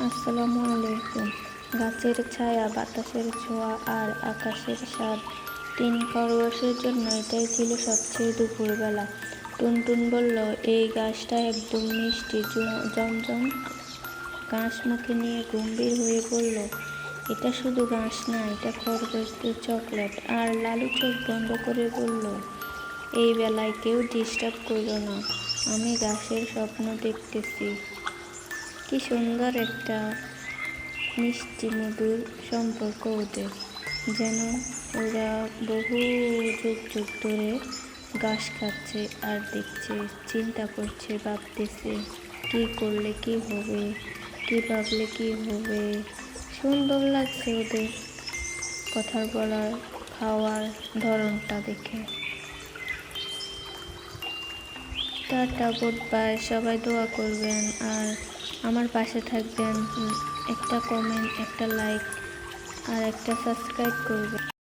আসসালামু আলাইকুম। গাছের ছায়া, বাতাসের ছোঁয়া আর আকাশের স্বাদ, ৩ খরগোশের জন্য এটাই ছিল সবচেয়ে দুপুরবেলা। টুনটুন বলল, এই গাছটা একদম মিষ্টি। জমজম ঘাস মুখে নিয়ে গম্ভীর হয়ে বলল, এটা শুধু ঘাস না, এটা খরগোশদের চকলেট। আর লালু চোখ বন্ধ করে বলল, এই বেলায় কেউ ডিস্টার্ব করো না, আমি ঘাসের স্বপ্ন দেখতেছি। কি সুন্দর একটা মিষ্টি মধুর সম্পর্ক ওদের, যেন ওরা বহু যুগ যুগ ধরে ঘাস খাচ্ছে আর দেখছে, চিন্তা করছে, ভাবতেছে কি করলে কি হবে, কি ভাবলে কি হবে। সুন্দর লাগছে ওদের কথা বলার, খাওয়ার ধরনটা দেখে। Tata, good bye. সবাই দোয়া করবেন আর আমার পাশে থাকবেন। একটা কমেন্ট, একটা লাইক আর একটা সাবস্ক্রাইব করবেন।